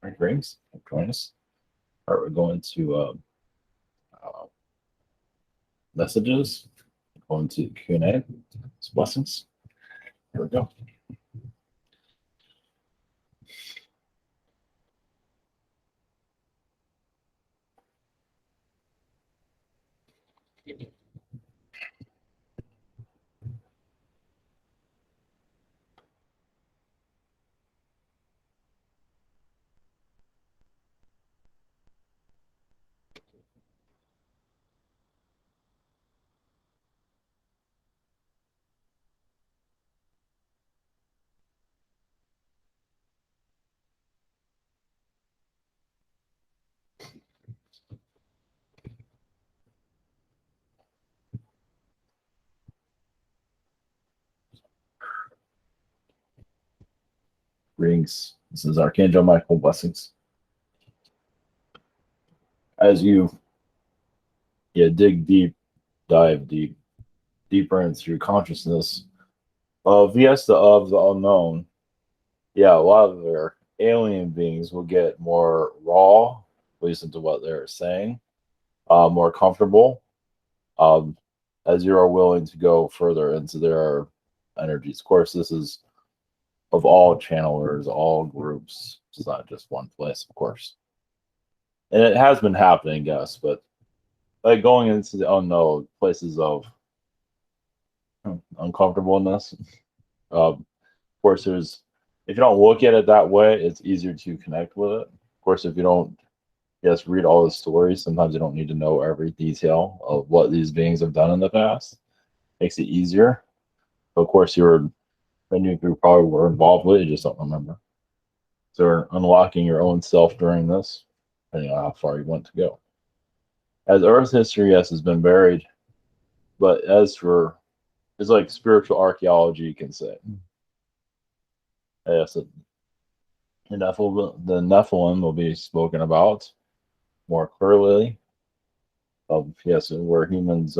All right, greetings. Join us. All right, we're going to messages. Going to Q&A. It's blessings. Here we go. Greetings. This is Archangel Michael. Blessings. As you dig deep, dive deeper into your consciousness of the unknown, a lot of their alien beings will get more raw, at least into what they're saying, more comfortable, as you are willing to go further into their energies. Of course, this is of all channelers, all groups. It's not just one place, of course. And it has been happening, yes, but like going into the unknown places of uncomfortableness. Of course, if you don't look at it that way, it's easier to connect with it. Of course, if you don't, read all the stories, sometimes you don't need to know every detail of what these beings have done in the past. Makes it easier. But of course, you probably were involved with it, you just don't remember. So you're unlocking your own self during this, depending on how far you want to go. As Earth history, yes, has been buried, but it's like spiritual archaeology, you can say. Yes, the Nephilim will be spoken about more clearly. Where humans,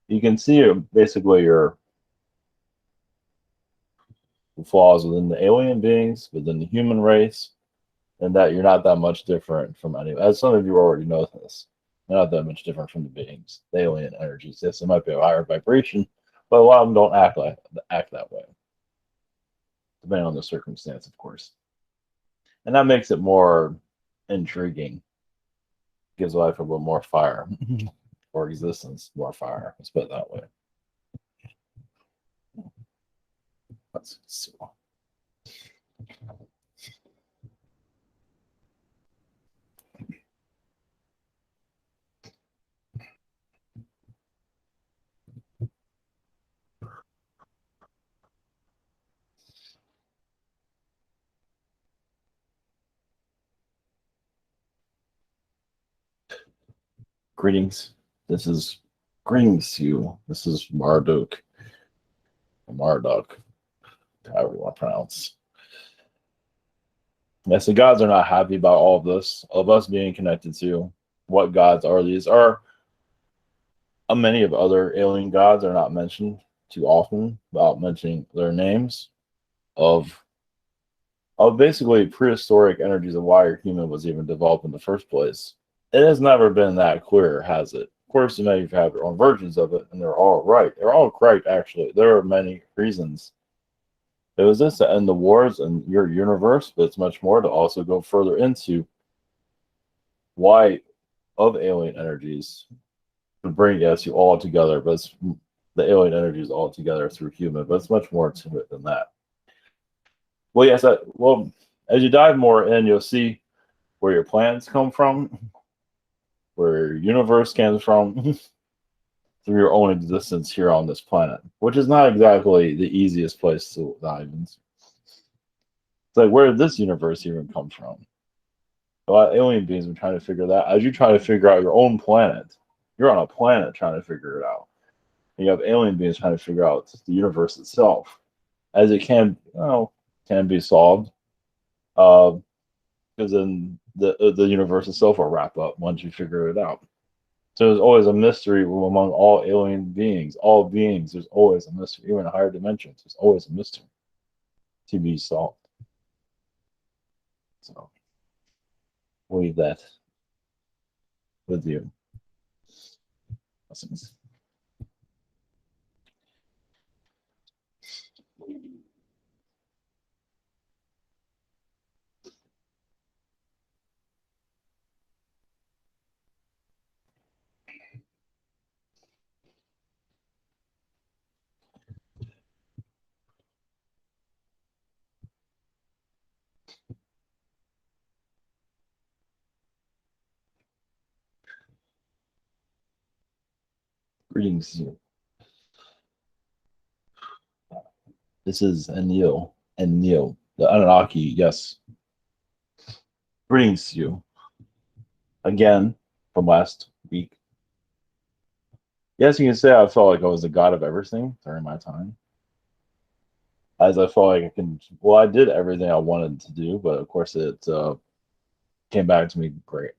you can see basically your flaws within the alien beings, within the human race, and that you're not that much different from anyone. As some of you already know this, you're not that much different from the beings, the alien energies. Yes, it might be a higher vibration, but a lot of them don't act that way, depending on the circumstance, of course. And that makes it more intriguing. Gives life a little more fire, or existence more fire. Let's put it that way. Let's see. Greetings. Greetings to you. This is Marduk. Marduk, however you want to pronounce. Yes, the gods are not happy about all of this, of us being connected to what gods are these. Many of other alien gods are not mentioned too often without mentioning their names of basically prehistoric energies of why your human was even developed in the first place. It has never been that clear, has it? Of course, you have your own versions of it, and they're all right. They're all correct, actually. There are many reasons. It was this to end the wars in your universe, but it's much more to also go further into why of alien energies to bring you all together, but it's the alien energies all together through human, but it's much more to it than that. Well, yes, as you dive more in, you'll see where your planets come from, where your universe comes from, through your own existence here on this planet, which is not exactly the easiest place to dive into. It's like, where did this universe even come from? A lot of alien beings are trying to figure that. As you try to figure out your own planet, you're on a planet trying to figure it out. And you have alien beings trying to figure out the universe itself, as it can be solved. Because then the universe itself will wrap up once you figure it out. So there's always a mystery among all alien beings. All beings, there's always a mystery. Even in higher dimensions, there's always a mystery to be solved. So we'll leave that with you. Blessings. Greetings. This is Enlil. Enlil, the Anunnaki. Yes. Greetings to you again from last week. Yes, you can say I felt like I was the god of everything during my time. As I felt like I can, well, I did everything I wanted to do, but of course it came back to me great.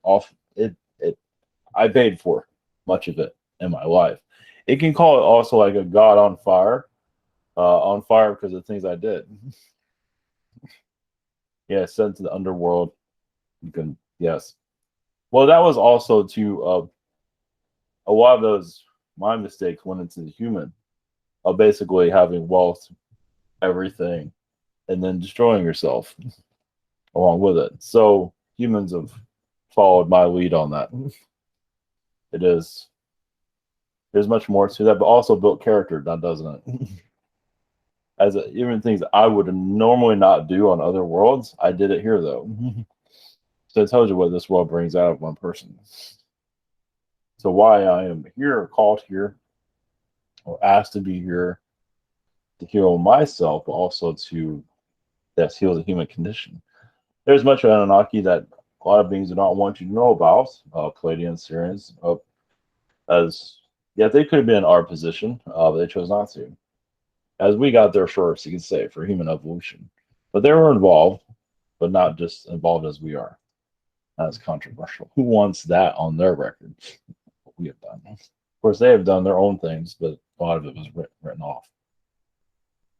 I paid for much of it in my life. It can call it also like a god on fire because of things I did. Yeah, sent to the underworld. You can, yes. Well, that was also to a lot of those my mistakes went into the human of basically having wealth, everything, and then destroying yourself along with it. So humans have followed my lead on that. It is. There's much more to that, but also built character, doesn't it? Even things I would normally not do on other worlds, I did it here though. So it tells you what this world brings out of one person. So why I am here, called here, or asked to be here to heal myself, but also to heal the human condition. There's much of Anunnaki that a lot of beings do not want you to know about, Palladians, Sirius, as yeah, they could have been in our position, but they chose not to. As we got there first, you can say, for human evolution. But they were involved, but not just involved as we are. That's controversial. Who wants that on their record? What we have done. Of course, they have done their own things, but a lot of it was written off.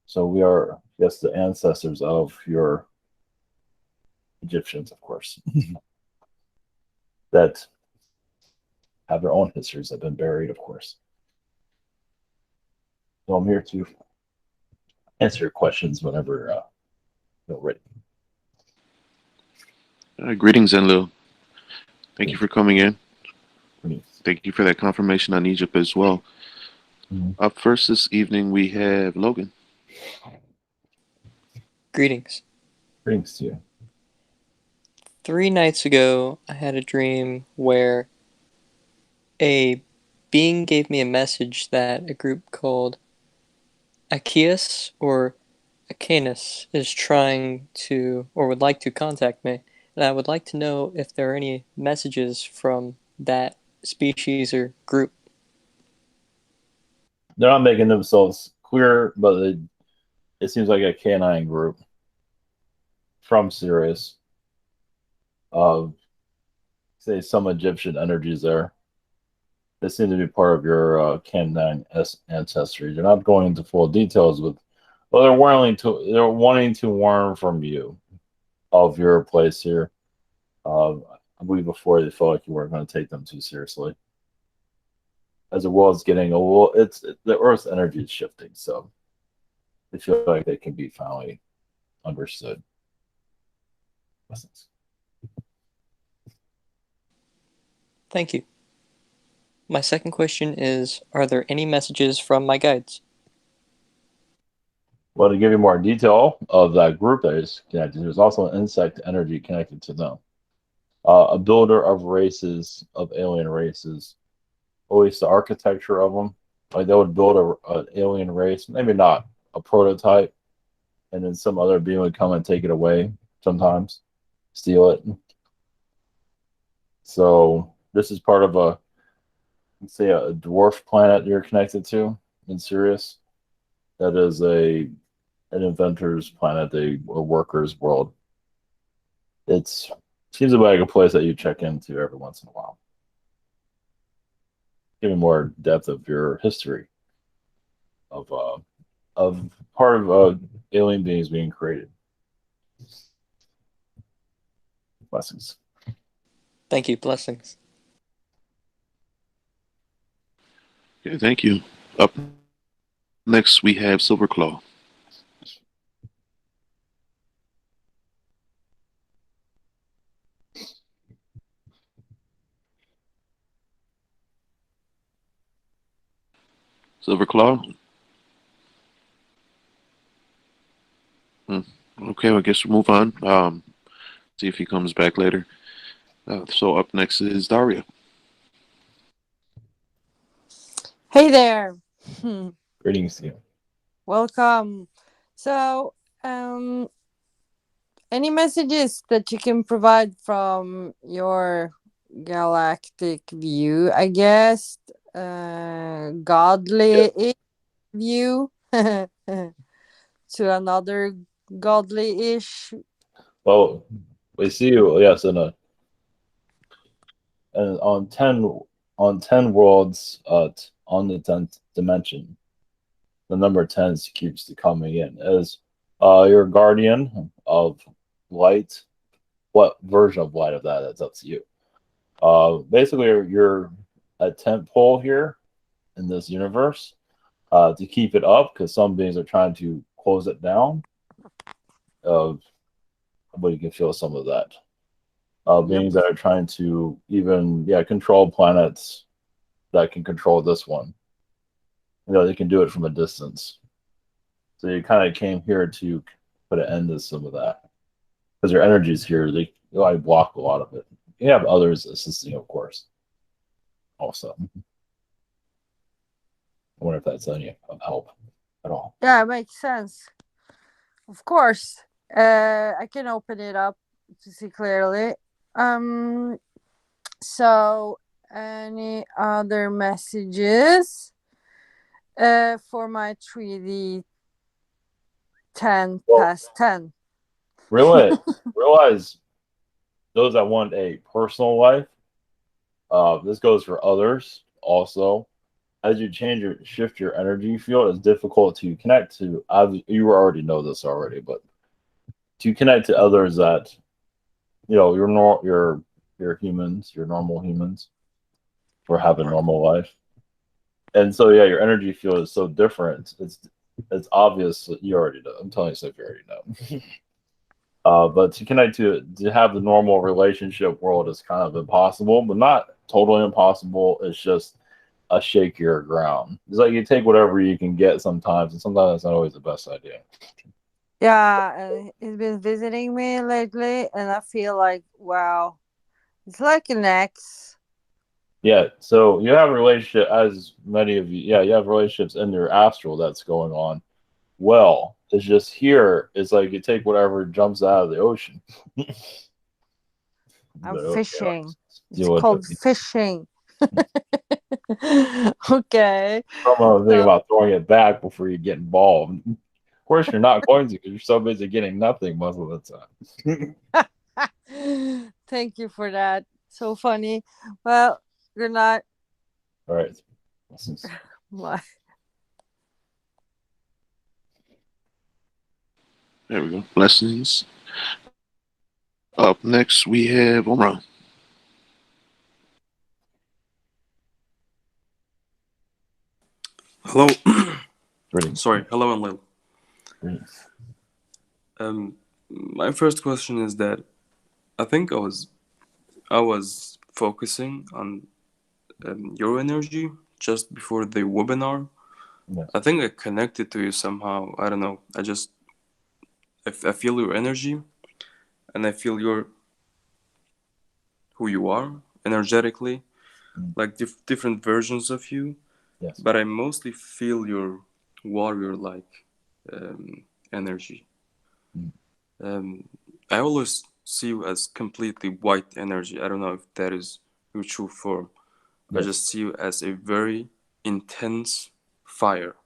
So we are, yes, the ancestors of your Egyptians, of course, that have their own histories that have been buried, of course. So I'm here to answer your questions whenever you're ready. Greetings, Enlil. Thank you for coming in. Greetings. Thank you for that confirmation on Egypt as well. Up first this evening, we have Logan. Greetings. Greetings to you. 3 nights ago, I had a dream where a being gave me a message that a group called Achaeus or Acanus is trying to, or would like to contact me, and I would like to know if there are any messages from that species or group. They're not making themselves clear, but it seems like a canine group from Sirius. Say some Egyptian energies there. They seem to be part of your canine ancestry. They're not going into full details with, well, they're wanting to learn from you of your place here. I believe before they felt like you weren't going to take them too seriously. As the world's getting a little, the Earth's energy is shifting, so they feel like they can be finally understood. Lessons. Thank you. My second question is, are there any messages from my guides? Well, to give you more detail of that group that is connected, there's also an insect energy connected to them. A builder of races, of alien races, at least the architecture of them. Like they would build an alien race, maybe not a prototype, and then some other being would come and take it away sometimes, steal it. So this is part of let's say a dwarf planet you're connected to in Sirius. That is an inventor's planet, a worker's world. It seems like a place that you check into every once in a while. Give me more depth of your history of part of alien beings being created. Blessings. Thank you. Blessings. Yeah, thank you. Up next, we have Silverclaw. Silverclaw? Okay, well, I guess we'll move on. See if he comes back later. So up next is Daria. Hey there. Greetings to you. Welcome. So, any messages that you can provide from your galactic view, I guess, godly view to another godly-ish. Well, we see you, yes, and on 10 worlds, on the 10th dimension, the number 10 keeps coming in as your guardian of light. What version of light of that is up to you. Basically, you're a tent pole here in this universe to keep it up, because some beings are trying to close it down. But you can feel some of that. Beings that are trying to even control planets that can control this one. They can do it from a distance. So you kind of came here to put an end to some of that, because your energies here, they like block a lot of it. You have others assisting, of course. Also, I wonder if that's any of help at all. Yeah, it makes sense. Of course. I can open it up to see clearly. So any other messages for my 3D 10 past 10? Realize those that want a personal life, this goes for others also. As you shift your energy field, it's difficult to connect to. You already know this already, but to connect to others that you're humans, you're normal humans, or have a normal life. And so your energy field is so different. It's obvious that you already know. I'm telling you stuff you already know. But to connect to have the normal relationship world is kind of impossible, but not totally impossible. It's just a shakier ground. It's like you take whatever you can get sometimes, and sometimes that's not always the best idea. Yeah, he's been visiting me lately, and I feel like, wow, it's like an ex. Yeah, so you have a relationship, as many of you, you have relationships in your astral that's going on. Well, it's just here, it's like you take whatever jumps out of the ocean. I'm fishing. It's Deal called with fishing. Okay. I'm thinking about throwing it back before you get involved. Of course, you're not going to, because you're so busy getting nothing most of the time. Thank you for that. So funny. Well, good night. All right. Bye. There we go. Blessings. Up next, we have Omra. Hello. Greetings. Sorry. Hello, Enlil. Greetings. My first question is that I think I was focusing on your energy just before the webinar. Yes. I think I connected to you somehow. I don't know. I feel your energy, and I feel who you are energetically, like different versions of you. Yes. But I mostly feel your warrior-like energy. I always see you as completely white energy. I don't know if that is your true form. Yes. I just see you as a very intense fire.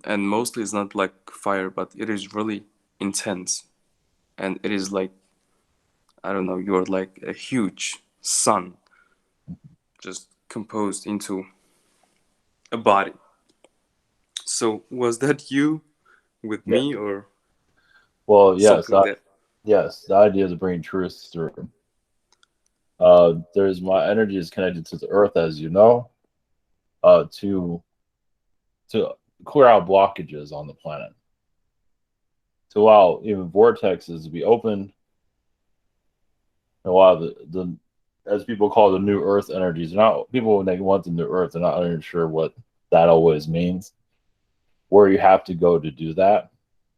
And mostly it's not like fire, but it is really intense. And it is like, I don't know, you're like a huge sun just composed into a body. So was that you with me, or Well, yes, something that? Yes, the idea is to bring truth through. There's my energy is connected to the earth, as you know, to clear out blockages on the planet, to allow even vortexes to be opened. A lot of the as people call the new earth energies, they're not people when they want the new earth, they're not even sure what that always means, where you have to go to do that.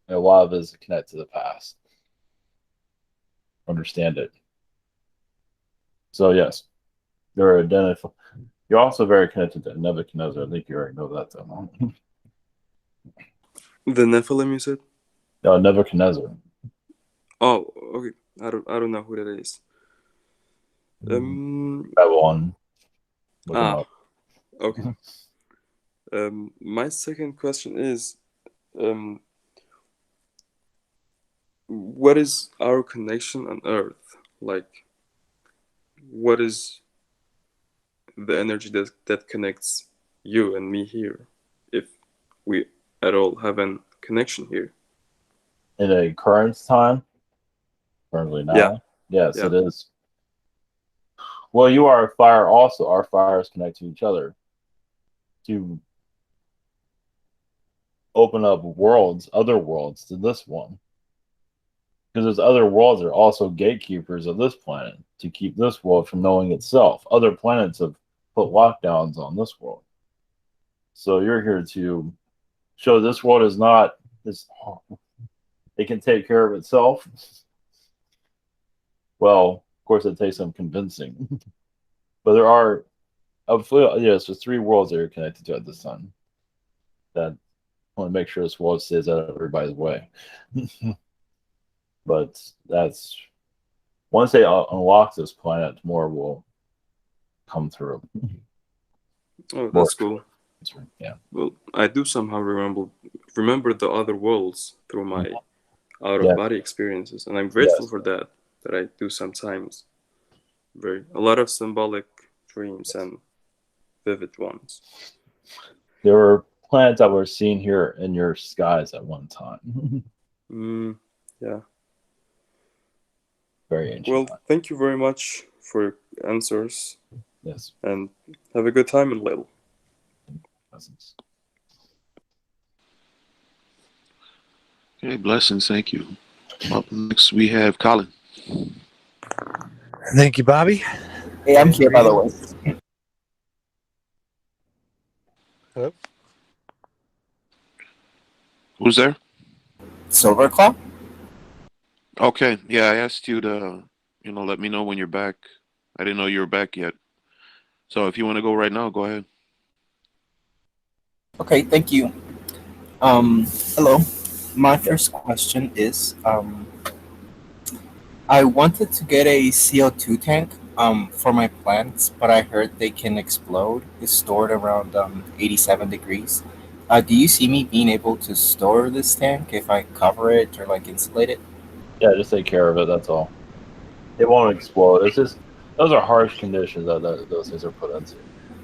And a lot of it is to connect to the past. Understand it. So yes, they're identified. You're also very connected to Nebuchadnezzar. I think you already know that though. The Nephilim, you said? No, Nebuchadnezzar. Oh, okay. I don't know who that is. Babylon. Look him up. Okay. My second question is, what is our connection on Earth? Like, what is the energy that connects you and me here, if we at all have a connection here? In a current time, currently now, Yeah. yes, Yeah. it is. Well, you are a fire also. Our fires connect to each other to open up worlds, other worlds to this one. Because there's other worlds that are also gatekeepers of this planet to keep this world from knowing itself. Other planets have put lockdowns on this world. So you're here to show this world is not this. It can take care of itself. Well, of course, it takes some convincing. But there are, yes, there's 3 worlds that are connected to at this time. That want to make sure this world stays out of everybody's way. But that's once they unlock this planet, more will come through. Oh, that's cool. Yeah. Well, I do somehow remember the other worlds through my out-of-body experiences, and I'm grateful for that I do sometimes. A lot of symbolic dreams and vivid ones. There were planets that were seen here in your skies at one time. Yeah. Very ancient. Well, thank you very much for your answers. Yes. And have a good time in Enlil. Blessings. Okay, blessings. Thank you. Up next, we have Colin. Thank you, Bobby. Hey, I'm here, by the way. Hello? Who's there? Silverclaw? Okay, yeah, I asked you to, let me know when you're back. I didn't know you were back yet. So if you want to go right now, go ahead. Okay, thank you. Hello. My first question is, I wanted to get a CO2 tank for my plants, but I heard they can explode. It's stored around 87 degrees. Do you see me being able to store this tank if I cover it or like insulate it? Yeah, just take care of it. That's all. It won't explode. It's just those are harsh conditions that those things are put into.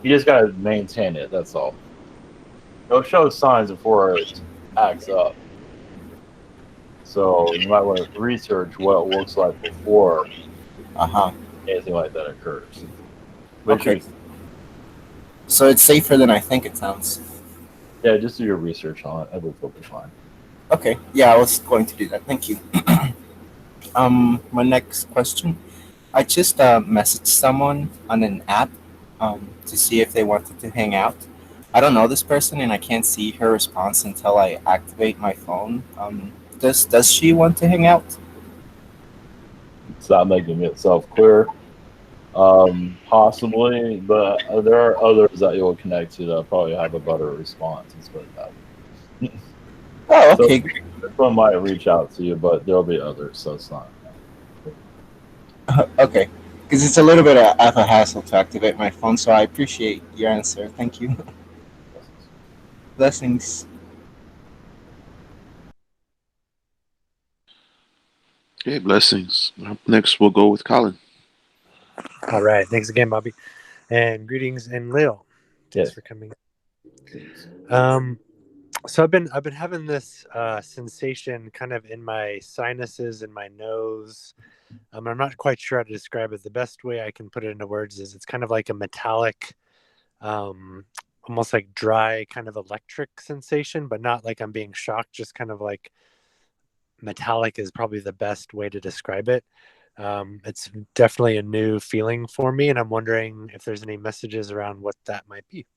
You just gotta maintain it. That's all. It'll show signs before it acts up. So you might want to research what it looks like before anything like that occurs. Okay. So it's safer than I think it sounds. Yeah, just do your research on it. Everything will be fine. Okay. Yeah, I was going to do that. Thank you. My next question. I just messaged someone on an app to see if they wanted to hang out. I don't know this person, and I can't see her response until I activate my phone. Does she want to hang out? It's not making itself clear. Possibly, but there are others that you'll connect to that probably have a better response. Let's put it that way. Oh, okay. So, this one might reach out to you, but there'll be others, so it's not. Okay, because it's a little bit of a hassle to activate my phone, so I appreciate your answer. Thank you. Blessings. Okay, blessings. Up next, we'll go with Colin. All right. Thanks again, Bobby. And greetings, Enlil. Thanks for coming. So I've been having this sensation kind of in my sinuses and my nose. I'm not quite sure how to describe it. The best way I can put it into words is it's kind of like a metallic, almost like dry kind of electric sensation, but not like I'm being shocked, just kind of like metallic is probably the best way to describe it. It's definitely a new feeling for me, and I'm wondering if there's any messages around what that might be.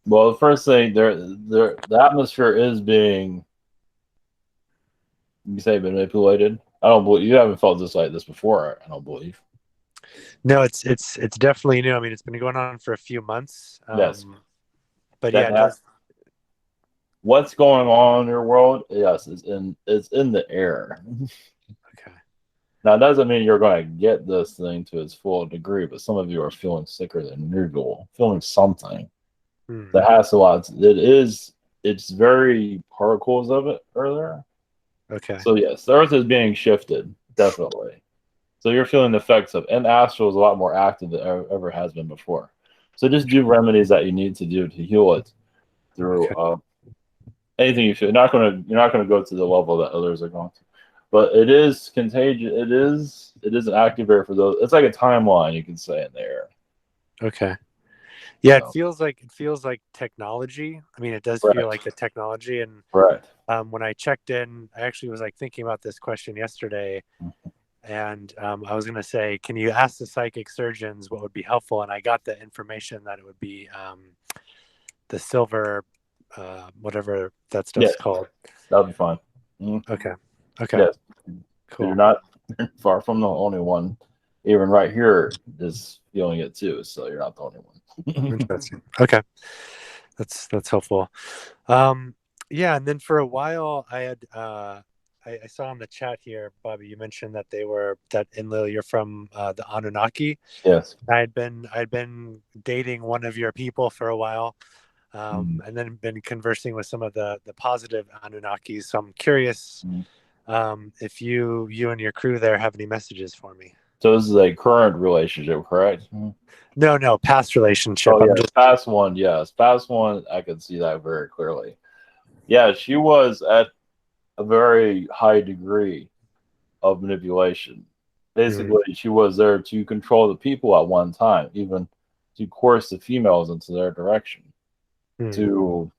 Well, the first thing, the atmosphere is being, you say, manipulated. I don't believe you haven't felt this like this before. I don't believe. No, it's definitely new. I mean, it's been going on for a few months. Yes. But yeah, it does. What's going on in your world? Yes, it's in the air. Okay. Now, it doesn't mean you're going to get this thing to its full degree, but some of you are feeling sicker than usual, feeling something that has a lot. It's very particles of it earlier. Okay. So yes, the Earth is being shifted, definitely. So you're feeling the effects of, and astral is a lot more active than ever has been before. So just do remedies that you need to do to heal it through anything you feel. You're not gonna go to the level that others are going to, but it is contagious. It is an activator for those. It's like a timeline, you can say, in there. Okay. Yeah, it feels like technology. I mean, it does feel like the technology. And when I checked in, I actually was like thinking about this question yesterday, and I was gonna say, can you ask the psychic surgeons what would be helpful? And I got the information that it would be the silver, whatever that stuff's called. That'll be fine. Okay. Yes. Cool. You're not far from the only one. Even right here is feeling it too, so you're not the only one. Interesting. Okay, that's helpful. Yeah, and then for a while I had I saw in the chat here, Bobby, you mentioned that that Enlil, you're from the Anunnaki. Yes. I'd been dating one of your people for a while, and then been conversing with some of the positive Anunnakis. So I'm curious if you and your crew there have any messages for me. So this is a current relationship, correct? No, past relationship. Oh, yeah, past one, yes. Past one, I can see that very clearly. Yeah, she was at a very high degree of manipulation. Basically, she was there to control the people at one time, even to coerce the females into their direction, to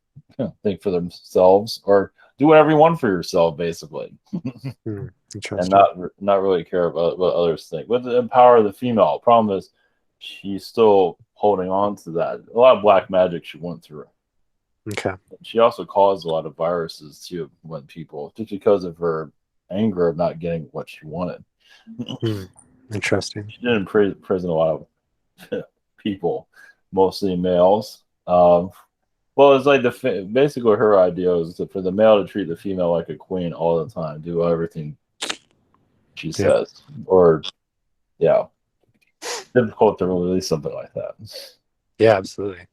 think for themselves or do whatever you want for yourself, basically. And not really care about what others think. But to empower the female, problem is she's still holding on to that. A lot of black magic she went through. Okay. She also caused a lot of viruses too when people, just because of her anger of not getting what she wanted. Interesting. She did imprison a lot of people, mostly males. Well, it's like basically her idea was for the male to treat the female like a queen all the time, do everything she says, or difficult to release something like that. Yeah, absolutely.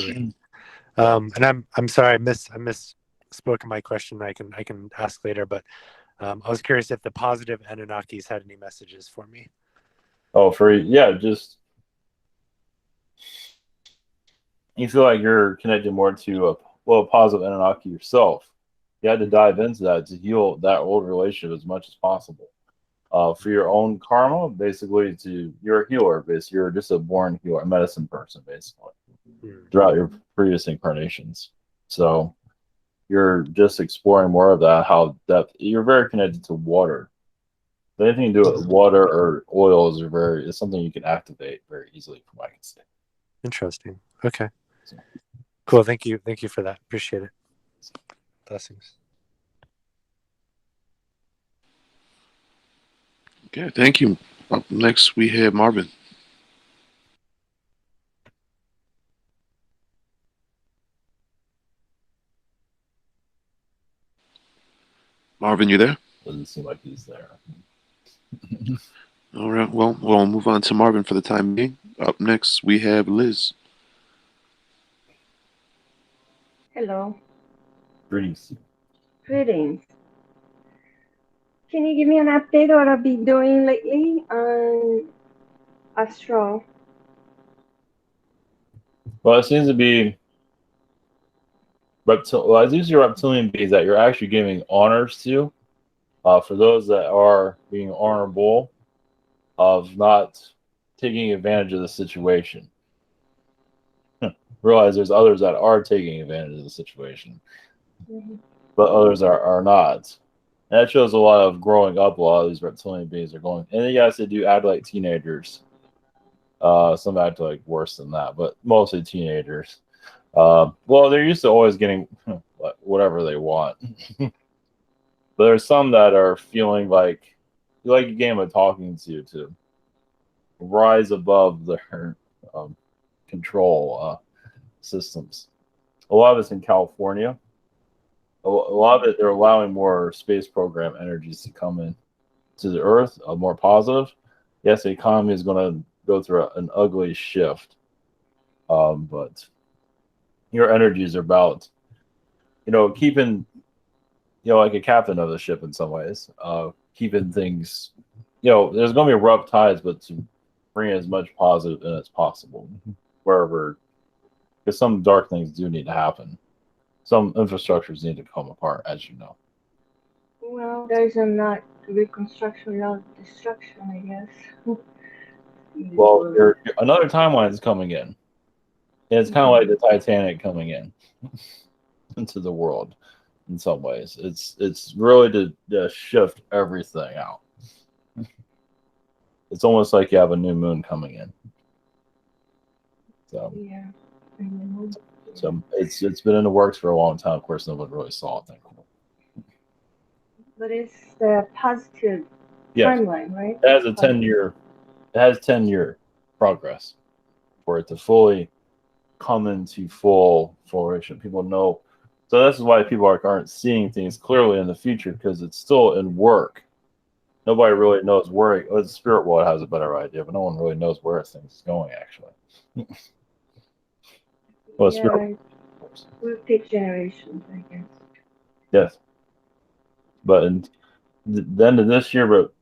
And I'm sorry, I misspoke in my question. I can ask later, but I was curious if the positive Anunnakis had any messages for me. Oh, just you feel like you're connected more to a positive Anunnaki yourself. You had to dive into that to heal that old relationship as much as possible. For your own karma, basically, you're a healer. Basically, you're just a born healer, a medicine person, basically, throughout your previous incarnations. So you're just exploring more of that. You're very connected to water. Anything to do with water or oils is something you can activate very easily, from what I can say. Interesting. Okay. Cool. Thank you for that. Appreciate it. Blessings. Okay, thank you. Up next, we have Marvin. Marvin, you there? Doesn't seem like he's there. All right. Well, we'll move on to Marvin for the time being. Up next, we have Liz. Hello. Greetings. Greetings. Can you give me an update on what I've been doing lately on astral? Well, it seems to be Well, these are reptilian beings that you're actually giving honors to. For those that are being honorable of not taking advantage of the situation. Realize there's others that are taking advantage of the situation, but others are not. And that shows a lot of growing up. A lot of these reptilian beings are going, and yes, they do act like teenagers. Some act like worse than that, but mostly teenagers. Well, they're used to always getting whatever they want. But there's some that are feeling like a game of talking to rise above their control systems. A lot of it's in California. A lot of it, they're allowing more space program energies to come in to the Earth, more positive. Yes, the economy is going to go through an ugly shift, but your energies are about, keeping, like a captain of the ship in some ways, keeping things, there's going to be rough tides, but to bring as much positive in as possible wherever, because some dark things do need to happen. Some infrastructures need to come apart, as you know. Well, there's a not reconstruction without destruction, I guess. Well, another timeline is coming in. And it's kind of like the Titanic coming in into the world in some ways. It's really to shift everything out. It's almost like you have a new moon coming in. So yeah. So it's been in the works for a long time. Of course, no one really saw it. Thankfully. But it's the positive timeline, right? It has a 10-year. It has 10-year progress for it to fully come into full fruition. People know, so this is why people aren't seeing things clearly in the future, because it's still in work. Nobody really knows where. The spirit world has a better idea, but no one really knows where things going actually. Well, yeah, will take generations, I guess. Yes, but in the end of this year, but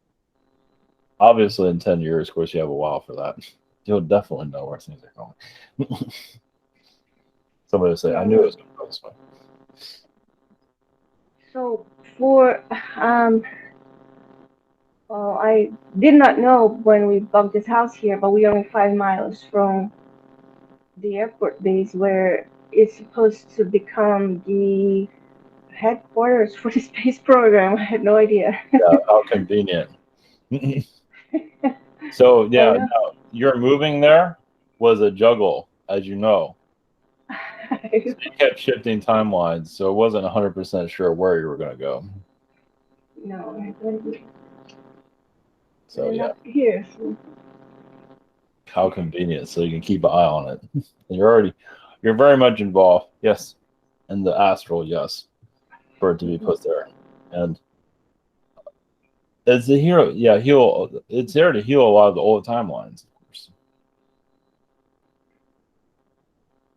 obviously in 10 years, of course, you have a while for that. You'll definitely know where things are going. Somebody will say, "I knew it was going to go this way." So for well, I did not know when we bought this house here, but we are only 5 miles from the airport base where it's supposed to become the headquarters for the space program. I had no idea. Yeah, how convenient. So yeah, no, your moving there was a juggle, as you know. So you kept shifting timelines, so it wasn't 100% sure where you were going to go. No, I didn't. So yeah. Here. So. How convenient, so you can keep an eye on it. You're very much involved, yes, in the astral, yes, for it to be put there, and it's a hero. Yeah, it's there to heal a lot of the old timelines, of course.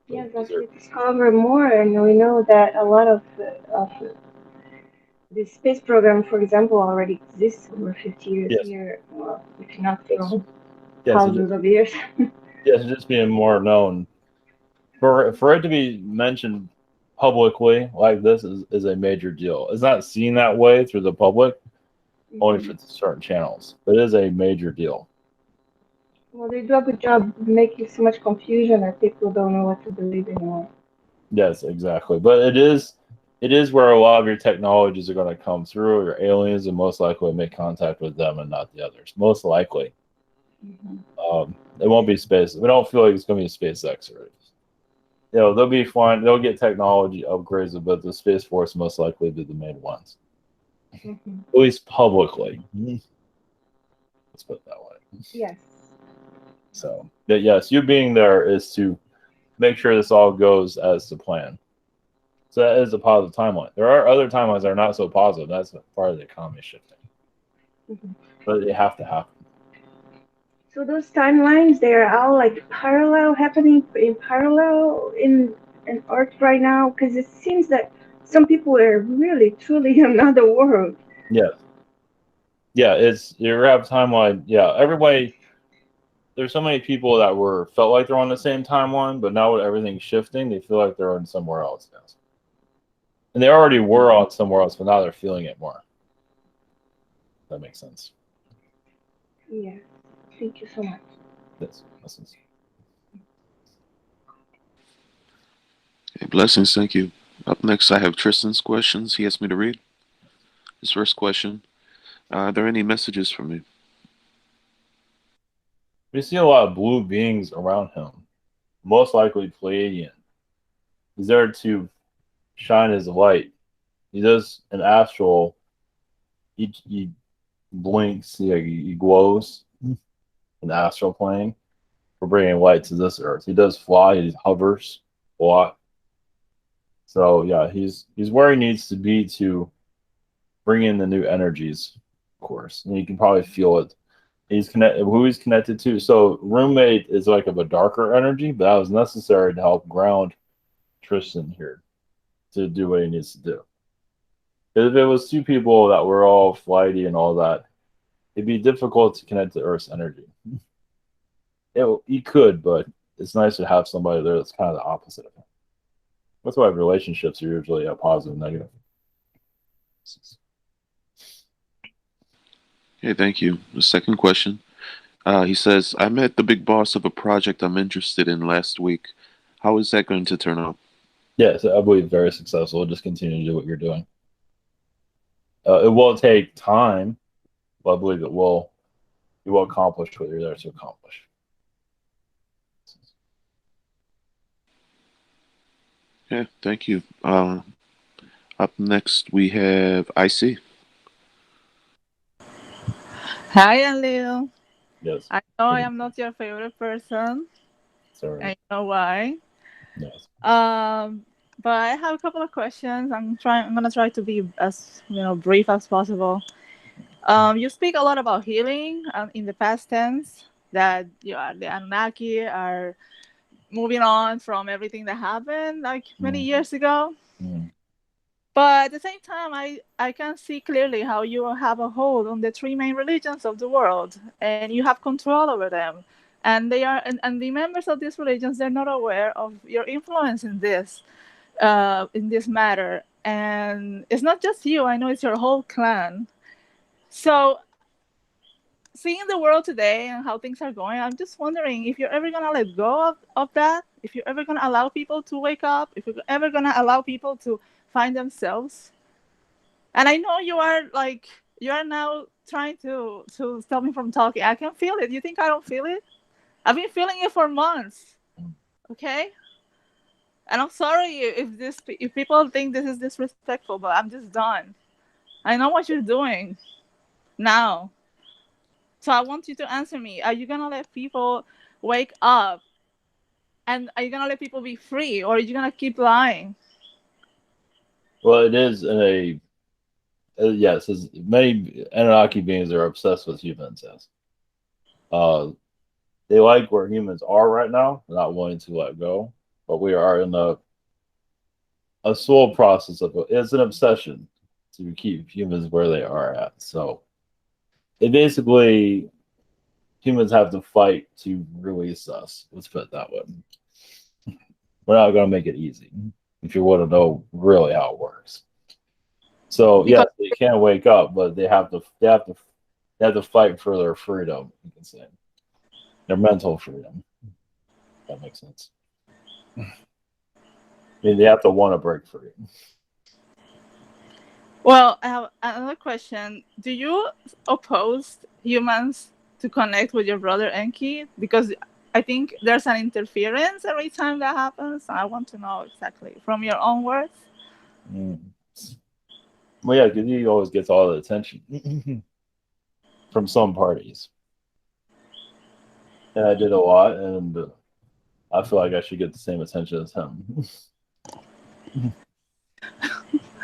Yes, as we discover more, and we know that a lot of the space program, for example, already exists over 50 years here, well, if not from thousands of years. Yes, just being more known. For it to be mentioned publicly like this is a major deal. It's not seen that way through the public, only for certain channels, but it is a major deal. Well, they do a good job making so much confusion that people don't know what to believe anymore. Yes, exactly. But it is where a lot of your technologies are going to come through. Your aliens, and most likely make contact with them and not the others. Most likely. It won't be space. We don't feel like it's going to be SpaceX or they'll be fine. They'll get technology upgrades, but the Space Force most likely be the main ones. At least publicly. Let's put it that way. Yes. So, yes, you being there is to make sure this all goes as to plan. So that is a positive timeline. There are other timelines that are not so positive. That's part of the economy shifting. But they have to happen. So those timelines, they are all like happening in parallel in Earth right now, because it seems that some people are really truly in another world. Yes. Yeah, you have timeline. Yeah, everybody. There's so many people that felt like they're on the same timeline, but now with everything shifting, they feel like they're in somewhere else. Yes. And they already were on somewhere else, but now they're feeling it more. That makes sense. Yeah. Thank you so much. Yes. Blessings. Hey, blessings, thank you. Up next, I have Tristan's questions. He asked me to read his first question. Are there any messages for me? We see a lot of blue beings around him, most likely Pleiadian. He's there to shine his light. He does an astral. He blinks. He glows in the astral plane for bringing light to this earth. He does fly. He hovers a lot. So yeah, he's where he needs to be to bring in the new energies, of course. And you can probably feel it. He's connected. Who he's connected to. So roommate is like of a darker energy, but that was necessary to help ground Tristan here to do what he needs to do. If it was two people that were all flighty and all that, it'd be difficult to connect to Earth's energy. You could, but it's nice to have somebody there that's kind of the opposite of him. That's why relationships are usually a positive and negative. Okay, thank you. The second question. He says, I met the big boss of a project I'm interested in last week. How is that going to turn out? Yes, I believe very successful. Just continue to do what you're doing. It will take time, but I believe you will accomplish what you're there to accomplish. Yeah, thank you. Up next, we have IC. Hi, Enlil. Yes. I know I am not your favorite person. Sorry. I know why. Yes. But I have a couple of questions. I'm gonna try to be as brief as possible. You speak a lot about healing in the past tense. That the Anunnaki are moving on from everything that happened like many years ago. But at the same time, I can see clearly how you have a hold on the three main religions of the world, and you have control over them. And they are, and the members of these religions, they're not aware of your influence in this matter. And it's not just you. I know it's your whole clan. So, seeing the world today and how things are going, I'm just wondering if you're ever gonna let go of that. If you're ever gonna allow people to wake up. If you're ever gonna allow people to find themselves. And I know you are now trying to stop me from talking. I can feel it. You think I don't feel it? I've been feeling it for months. Okay? And I'm sorry if people think this is disrespectful, but I'm just done. I know what you're doing now. So I want you to answer me. Are you gonna let people wake up? And are you gonna let people be free, or are you gonna keep lying? Well, it is in a yes. As many Anunnaki beings are obsessed with humans. Yes, they like where humans are right now. They're not willing to let go, but we are in a soul process of it's an obsession to keep humans where they are at. So it basically humans have to fight to release us. Let's put it that way. We're not going to make it easy if you want to know really how it works. So yes, they can't wake up, but they have to fight for their freedom. You can say their mental freedom. That makes sense. I mean, they have to want to break free. Well, I have another question. Do you oppose humans to connect with your brother Enki? Because I think there's an interference every time that happens. I want to know exactly from your own words. Well, yeah, because he always gets all the attention from some parties. And I did a lot, and I feel like I should get the same attention as him.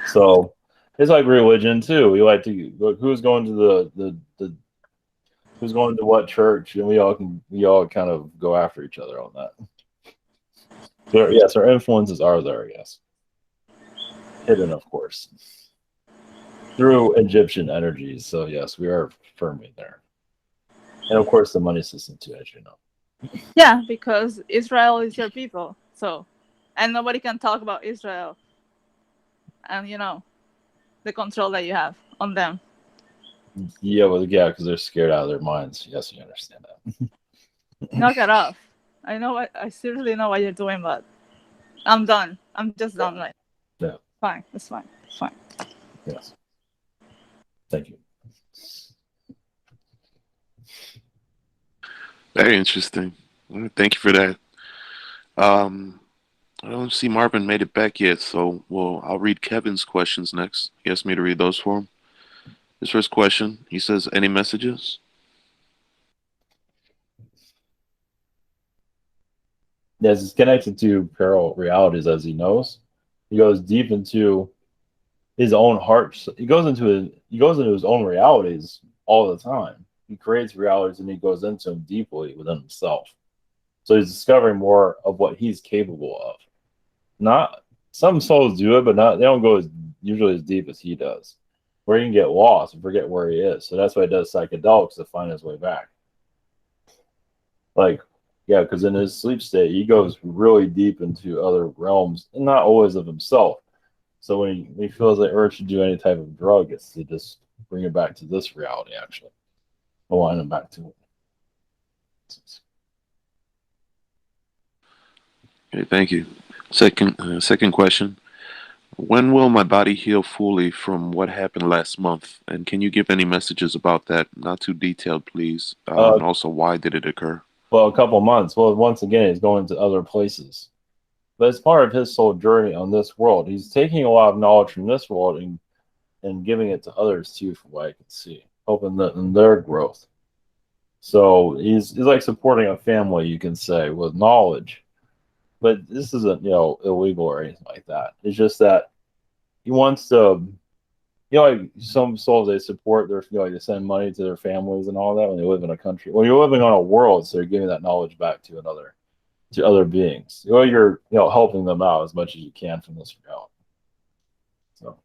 So it's like religion too. We like to look who's going to the who's going to what church, and we all kind of go after each other on that. So, yes, our influences are there. Yes, hidden, of course, through Egyptian energies. So yes, we are firmly there, and of course the money system too, as you know. Yeah, because Israel is your people. So, and nobody can talk about Israel. and the control that you have on them. Yeah, well, yeah, because they're scared out of their minds. Yes, you understand that. Knock it off. I seriously know what you're doing, but I'm done. I'm just done. Like, Yeah. fine. It's fine. It's fine. Yes. Thank you. Very interesting. Thank you for that. I don't see Marvin made it back yet, so I'll read Kevin's questions next. He asked me to read those for him. His first question, he says, any messages? Yes, it's connected to parallel realities, as he knows. He goes deep into his own heart. He goes into his own realities all the time. He creates realities and he goes into them deeply within himself. So he's discovering more of what he's capable of. Not some souls do it, but they don't go usually as deep as he does. Where he can get lost and forget where he is. So that's why he does psychedelics to find his way back. Like, yeah, because in his sleep state, he goes really deep into other realms, and not always of himself. So when he feels the urge to do any type of drug, it's to just bring it back to this reality, actually. Align him back to it. Okay, thank you. Second question. When will my body heal fully from what happened last month? And can you give any messages about that? Not too detailed, please. And also, why did it occur? Well, a couple months. Well, once again, he's going to other places. But as part of his soul journey on this world, he's taking a lot of knowledge from this world and giving it to others too, from what I can see, helping them in their growth. So he's like supporting a family, you can say, with knowledge. But this isn't, illegal or anything like that. It's just that he wants to, like some souls, they support their, they send money to their families and all that when they live in a country. Well, you're living on a world, so you're giving that knowledge back to other beings. You're helping them out as much as you can from this reality. So.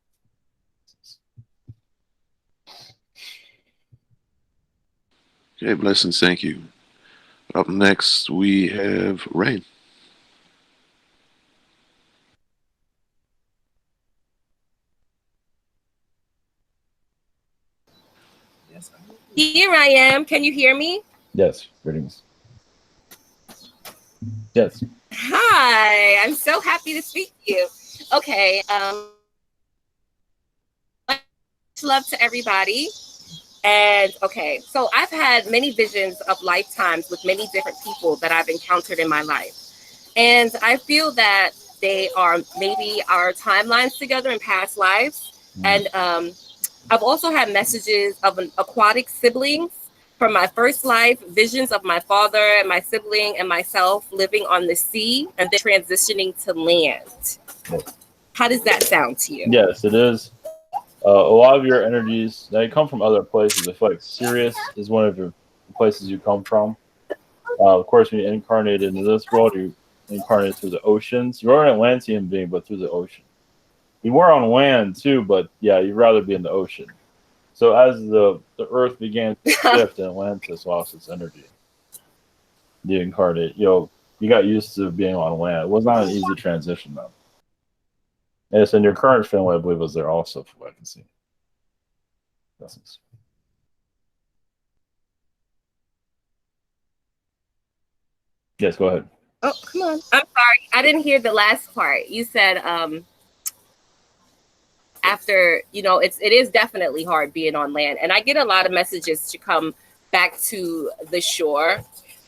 Okay, blessings. Thank you. Up next, we have Rain. Here I am. Can you hear me? Yes. Greetings. Yes. Hi. I'm so happy to speak to you. Okay. Much love to everybody. And okay, so I've had many visions of lifetimes with many different people that I've encountered in my life. And I feel that they are maybe our timelines together in past lives. And I've also had messages of an aquatic siblings from my first life, visions of my father and my sibling and myself living on the sea and then transitioning to land. How does that sound to you? Yes, it is. A lot of your energies, they come from other places. I feel like Sirius is one of the places you come from. Of course, when you incarnate into this world, you incarnate through the oceans. You are an Atlantean being, but through the ocean. You were on land too, but yeah, you'd rather be in the ocean. So as the Earth began to shift and Atlantis lost its energy, you incarnate. You got used to being on land. It was not an easy transition though. And it's in your current family, I believe, was there also, from what I can see. Blessings. Yes, go ahead. Oh, come on. I'm sorry. I didn't hear the last part. You said after, it is definitely hard being on land. And I get a lot of messages to come back to the shore.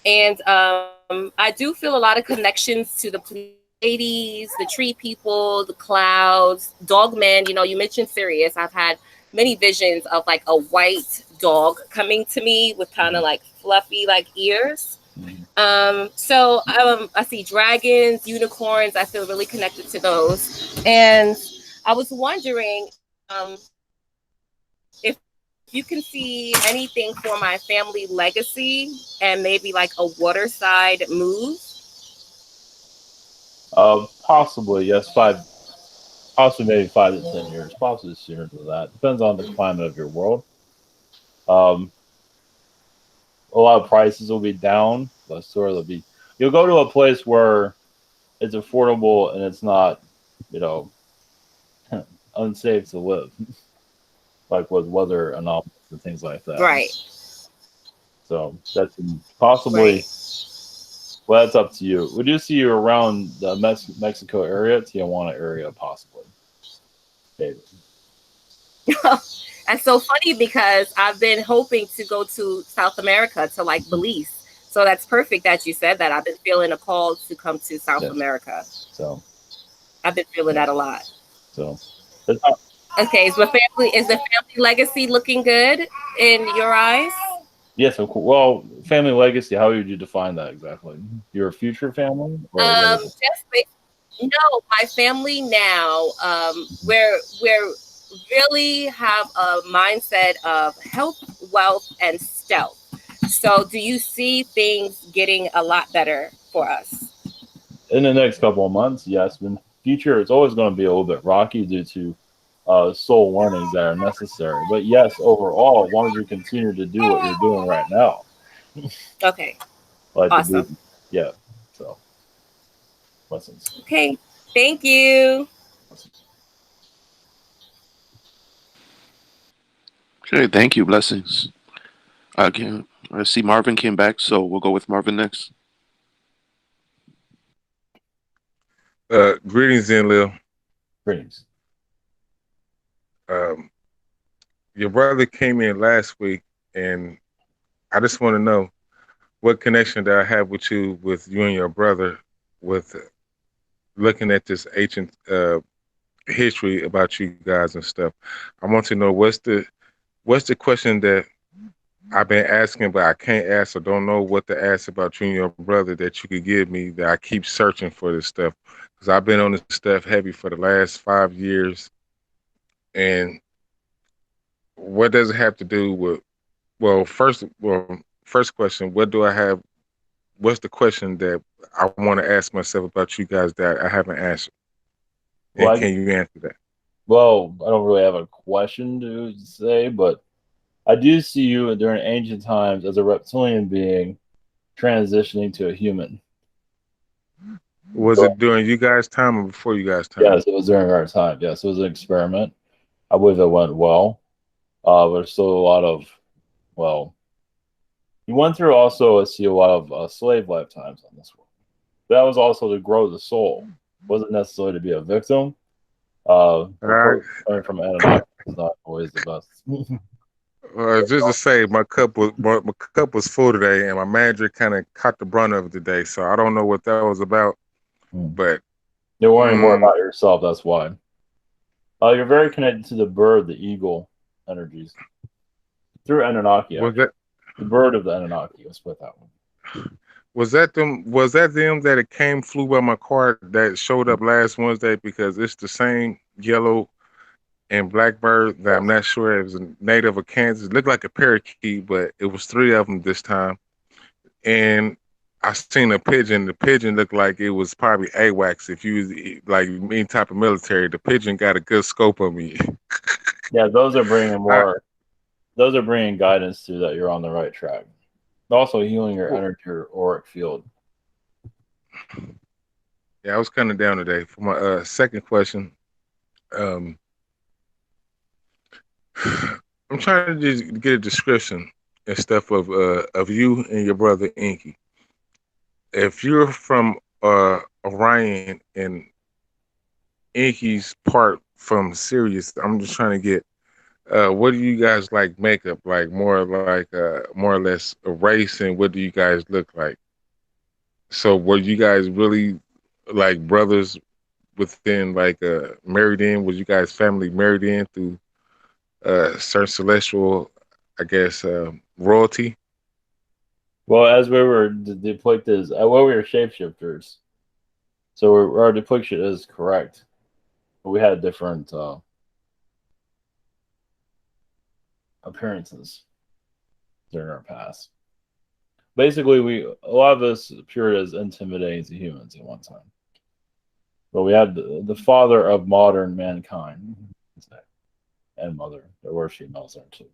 And I do feel a lot of connections to the Pleiades, the tree people, the clouds, dogmen. You mentioned Sirius. I've had many visions of like a white dog coming to me with kind of like fluffy like ears. So I see dragons, unicorns. I feel really connected to those. And I was wondering if you can see anything for my family legacy and maybe like a waterside move. Possibly, yes. Possibly maybe 5 to 10 years. Possibly sooner than that. Depends on the climate of your world. A lot of prices will be down. You'll go to a place where it's affordable and it's not, unsafe to live, like with weather anomalies and things like that. Right. So that's possibly. Right. Well, that's up to you. We do see you around the Mexico area, Tijuana area, possibly. David. That's so funny because I've been hoping to go to South America, to like Belize. So that's perfect that you said that. I've been feeling a call to come to South America. So I've been feeling that a lot. So okay, is the family legacy looking good in your eyes? Yes, of course. Well, family legacy, how would you define that exactly? Your future family? Or no, my family now, we're really have a mindset of health, wealth, and stealth. So do you see things getting a lot better for us? In the next couple of months, yes. In the future, it's always going to be a little bit rocky due to soul learnings that are necessary. But yes, overall, as long as you continue to do what you're doing right now. Okay. Like awesome. Yeah. So, blessings. Okay. Thank you. Okay, thank you. Blessings. Again, I see Marvin came back, so we'll go with Marvin next. Greetings, Enlil. Greetings. Your brother came in last week, and I just want to know what connection that I have with you and your brother, with looking at this ancient history about you guys and stuff. I want to know what's the question that I've been asking, but I can't ask or don't know what to ask about you and your brother that you could give me, that I keep searching for this stuff, because I've been on this stuff heavy for the last 5 years. And what does it have to do with, first question, what do I have, what's the question that I want to ask myself about you guys that I haven't answered? And can you answer that? Well, I don't really have a question to say, but I do see you during ancient times as a reptilian being transitioning to a human. Was it during you guys' time or before you guys' time? Yes, it was during our time. Yes, it was an experiment. I believe it went well. But there's still a lot of, you went through also, I see a lot of slave lifetimes on this world. That was also to grow the soul. It wasn't necessarily to be a victim. Learning from Anunnaki is not always the best. Just to say, my cup was full today, and my manager kind of caught the brunt of it today. So I don't know what that was about, but you're worrying more about yourself. That's why. You're very connected to the bird, the eagle energies through Anunnaki. Was that the bird of the Anunnaki? Let's put that one. Was that them? Was that them that it flew by my car that showed up last Wednesday? Because it's the same yellow and black bird that I'm not sure it was a native of Kansas. It looked like a parakeet, but it was 3 of them this time. And I seen a pigeon. The pigeon looked like it was probably AWACS. If you was like any type of military, the pigeon got a good scope on me. Yeah, those are bringing more. Those are bringing guidance to that you're on the right track. Also healing your energy, your auric field. Yeah, I was kind of down today. For my second question, I'm trying to just get a description and stuff of you and your brother Inky. If you're from Orion and Inky's part from Sirius, I'm just trying to get what do you guys like makeup, like more or less a race, and what do you guys look like? So were you guys really like brothers within like married in? Was you guys family married in through certain celestial, I guess, royalty? Well, as we were depicted as we were shapeshifters, so our depiction is correct. But we had different appearances during our past. Basically, a lot of us appeared as intimidating to humans at one time. But we had the father of modern mankind and mother. There were females there too.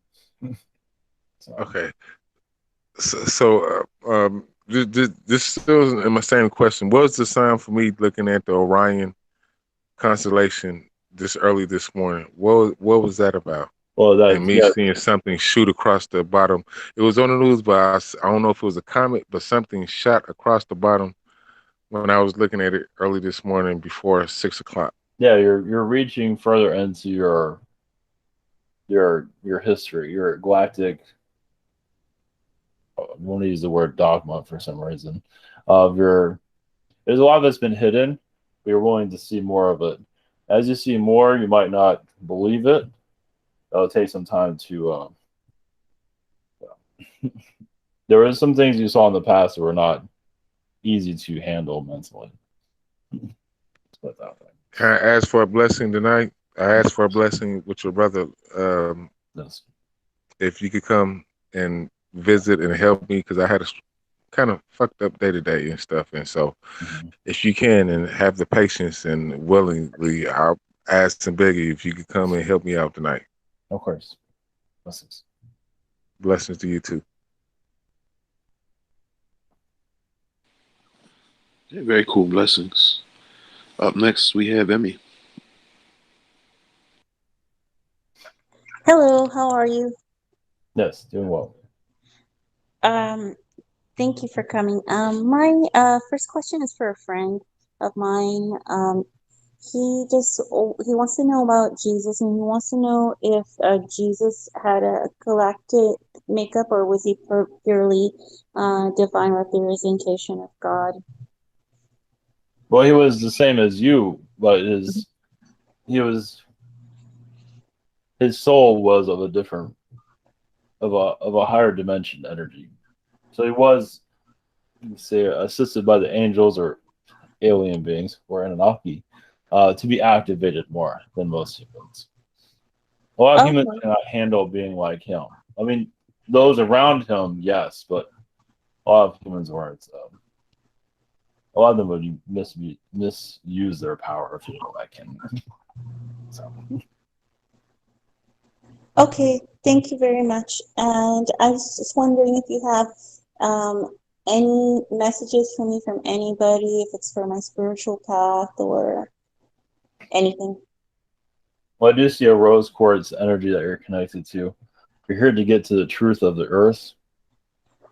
Okay. So this still in my same question. What was the sign for me looking at the Orion constellation this early this morning. What was that about? Well, And that's me yeah. seeing something shoot across the bottom. It was on the news, but I don't know if it was a comet, but something shot across the bottom when I was looking at it early this morning before 6 o'clock. Yeah, you're reaching further into your history, your galactic. I want to use the word dogma for some reason. Of your, there's a lot that's been hidden. But you're willing to see more of it. As you see more, you might not believe it. It'll take some time to. There were some things you saw in the past that were not easy to handle mentally. Let's put it that way. Can I ask for a blessing tonight? I asked for a blessing with your brother. Yes. If you could come and visit and help me, because I had a kind of fucked up day to day and stuff. And so, if you can and have the patience and willingly, I'll ask and beg you if you could come and help me out tonight. Of course. Blessings. Blessings to you too. Yeah, very cool. Blessings. Up next, we have Emmy. Hello, how are you? Yes, doing well. Um, Thank you for coming. My first question is for a friend of mine. He wants to know about Jesus, and he wants to know if Jesus had a galactic makeup, or was he purely divine representation of God? Well, he was the same as you, but his soul was of a different, of a higher dimension energy. So he was, you can say, assisted by the angels or alien beings or Anunnaki to be activated more than most humans. A lot of humans cannot handle being like him. I mean, those around him, yes, but a lot of humans weren't. A lot of them would misuse their power if you know like him. So. Okay, thank you very much. And I was just wondering if you have any messages for me from anybody, if it's for my spiritual path or anything. Well, I do see a rose quartz energy that you're connected to. You're here to get to the truth of the earth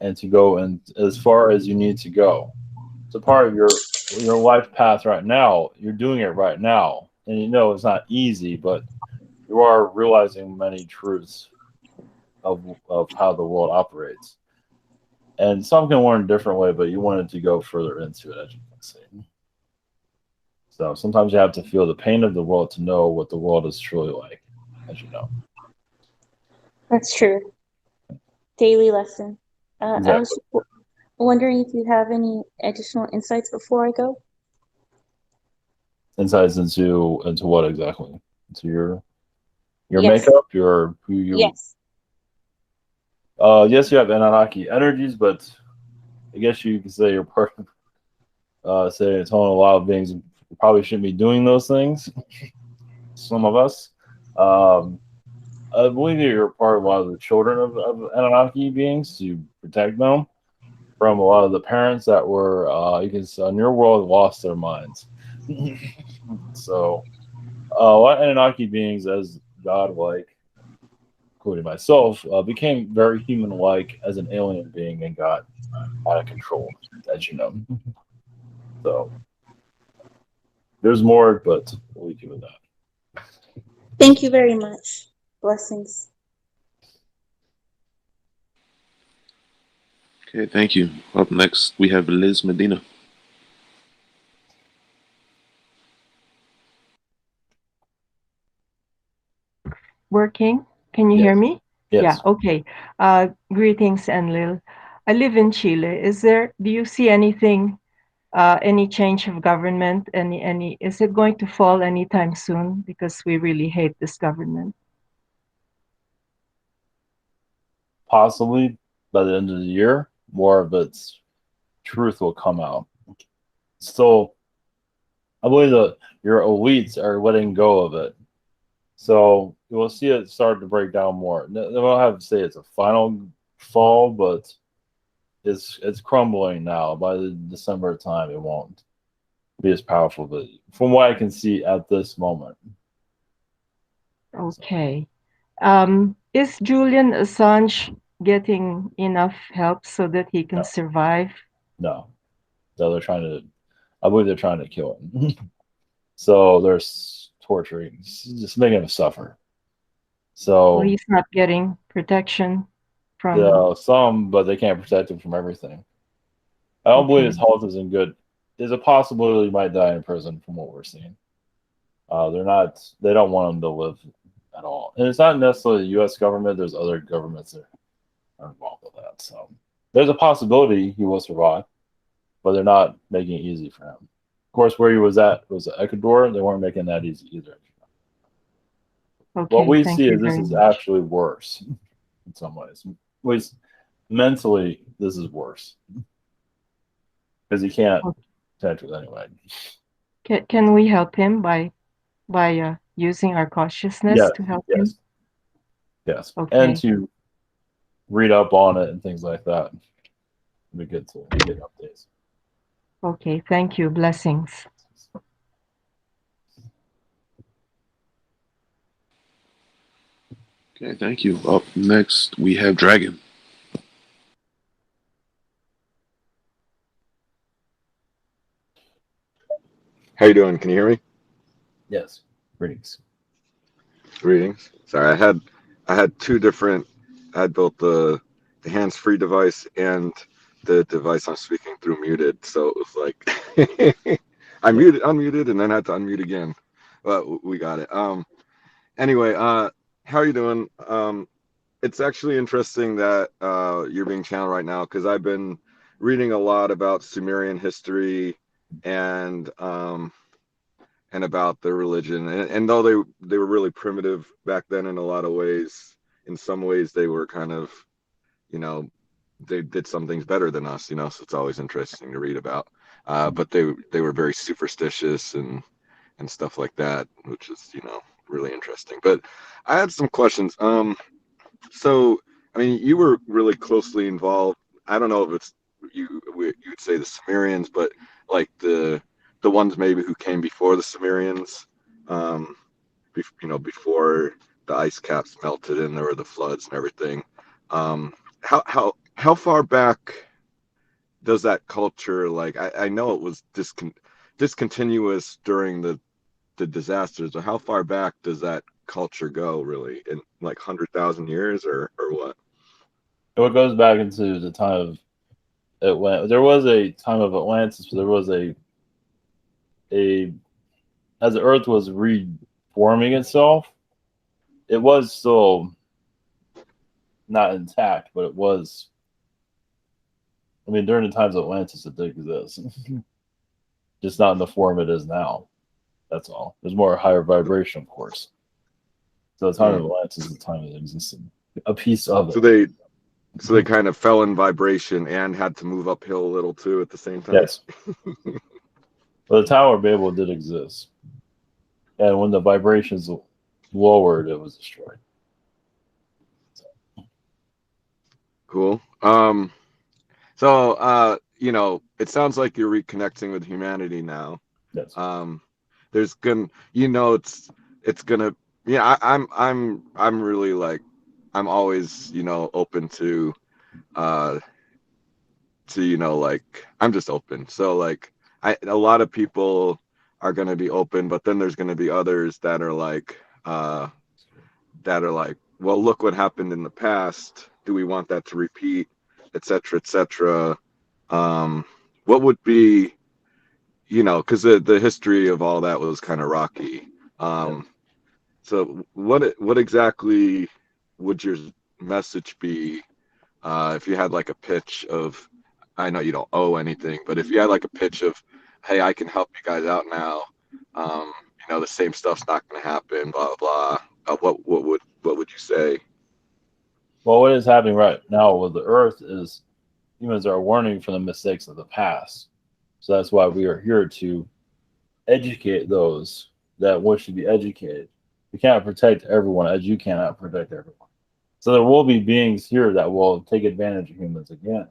and to go and as far as you need to go. It's a part of your life path right now. You're doing it right now. And you know it's not easy, but you are realizing many truths of how the world operates. And some can learn a different way, but you wanted to go further into it, as you can see. So sometimes you have to feel the pain of the world to know what the world is truly like, as you know. That's true. Daily lesson. Exactly. I was wondering if you have any additional insights before I go. Insights into what exactly? Into your Yes. makeup, your who you. Yes. Yes, you have Anunnaki energies, but I guess you could say you're part of, say, it's telling a lot of beings probably shouldn't be doing those things. Some of us. I believe that you're part of a lot of the children of Anunnaki beings to protect them from a lot of the parents that were, you can say, in your world, lost their minds. So, a lot of Anunnaki beings, as godlike, including myself, became very human-like as an alien being and got out of control, as you know. So, there's more, but we'll leave you with that. Thank you very much. Blessings. Okay, thank you. Up next, we have Liz Medina. Working? Can you hear me? Yes. Yeah, okay. Greetings, Enlil. I live in Chile. Do you see anything, any change of government? Is it going to fall anytime soon? Because we really hate this government. Possibly by the end of the year, more of its truth will come out. So, I believe that your elites are letting go of it. So you will see it start to break down more. They don't have to say it's a final fall, but it's crumbling now. By the December time, it won't be as powerful. But from what I can see at this moment, Okay. Is Julian Assange getting enough help so that he can No, survive? no. So they're trying to, I believe they're trying to kill him. So they're torturing, just making him suffer. So So he's not getting protection from. some, but they can't protect him from everything. I don't believe Okay. his health is in good. There's a possibility he might die in prison from what we're seeing. They're not. They don't want him to live at all, and it's not necessarily the U.S. government. There's other governments that are involved with that. So there's a possibility he will survive, but they're not making it easy for him. Of course, where he was at was Ecuador. They weren't making that easy either. What Okay. we Thank see you is this very is much. actually worse in some ways. At least mentally, this is worse because he can't Okay. touch it anyway. Can we help him by using our cautiousness Yeah, to help him? yes, and Okay. to read up on it and things like that. It'd be good to get updates. Okay. Thank you. Blessings. Okay, thank you. Up next, we have Dragon. How you doing? Can you hear me? Yes, greetings. Greetings. Sorry, I had two different. I had both the hands-free device and the device I'm speaking through muted, so it was like I muted, unmuted, and then had to unmute again. But we got it. Anyway, how are you doing? It's actually interesting that you're being channeled right now because I've been reading a lot about Sumerian history and about their religion. And though they were really primitive back then in a lot of ways, in some ways they were kind of, you know, they did some things better than us, so it's always interesting to read about. But they were very superstitious and stuff like that, which is, really interesting. But I had some questions. So, I mean, you were really closely involved. I don't know if it's you'd say the Sumerians, but like the ones maybe who came before the Sumerians, before the ice caps melted and there were the floods and everything. How far back does that culture, like I know it was discontinuous during the disasters, but how far back does that culture go really, in like 100,000 years or what? So it goes back into the time of Atlantis. There was a time of Atlantis, but there was a as the Earth was reforming itself, it was still not intact, but it was. I mean, during the times of Atlantis, it did exist, just not in the form it is now. That's all. There's more higher vibration, of course. So the time of Atlantis is the time that existed. A piece of it. So they kind of fell in vibration and had to move uphill a little too at the same time. Yes. But the Tower of Babel did exist. And when the vibrations lowered, it was destroyed. Cool. So it sounds like you're reconnecting with humanity now. Yes. There's gonna, it's gonna, I'm really like, I'm always, open to like, I'm just open. So like, a lot of people are gonna be open, but then there's gonna be others that are like, well, look what happened in the past. Do we want that to repeat, et cetera, et cetera? What would be, because the history of all that was kind of rocky. So what exactly would your message be, if you had like a pitch of, I know you don't owe anything, but if you had like a pitch of, hey, I can help you guys out now. The same stuff's not going to happen, blah blah. What would you say? Well, what is happening right now with the Earth is humans are learning from the mistakes of the past. So that's why we are here to educate those that wish to be educated. We cannot protect everyone as you cannot protect everyone. So there will be beings here that will take advantage of humans again.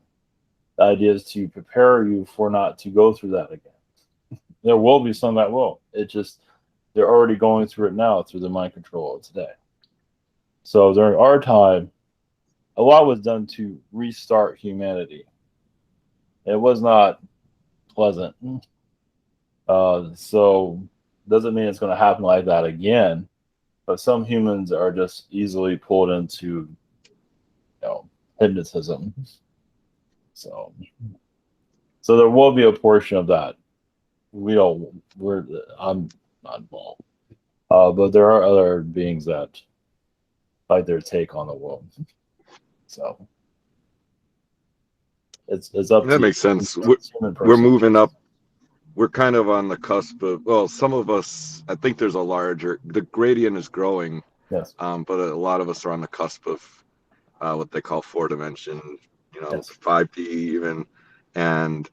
The idea is to prepare you for not to go through that again. There will be some that will. They're they're already going through it now through the mind control of today. So during our time, a lot was done to restart humanity. It was not pleasant. So doesn't mean it's going to happen like that again. But some humans are just easily pulled into, hypnotism. So there will be a portion of that. I'm not involved. But there are other beings that like their take on the world. So it's up That to makes you. sense. Human We're person. moving up. We're kind of on the cusp of, well, some of us, I think there's the gradient is growing. Yes. But a lot of us are on the cusp of what they call 4-dimension, Yes. 5D even. And,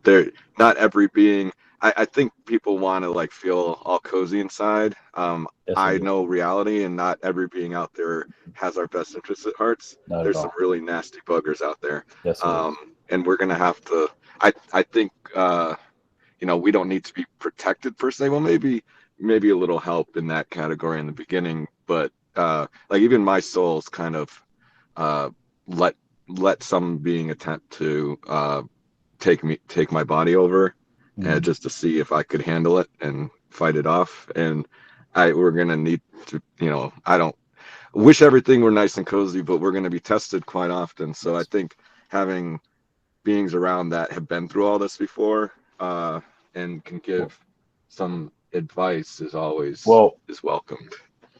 they're not every being, I think people want to like feel all cozy inside. Yes, I indeed. know reality, and not every being out there has our best interests at hearts. Not There's at some all. really nasty buggers out there. Yes, it is. And we're going to have to, I think, we don't need to be protected per se. Well, maybe a little help in that category in the beginning, but like even my soul's kind of let some being attempt to take my body over, just to see if I could handle it and fight it off. And we're gonna need to, I don't wish everything were nice and cozy, but we're gonna be tested quite often. So I think having beings around that have been through all this before, and can give some advice is always is welcomed.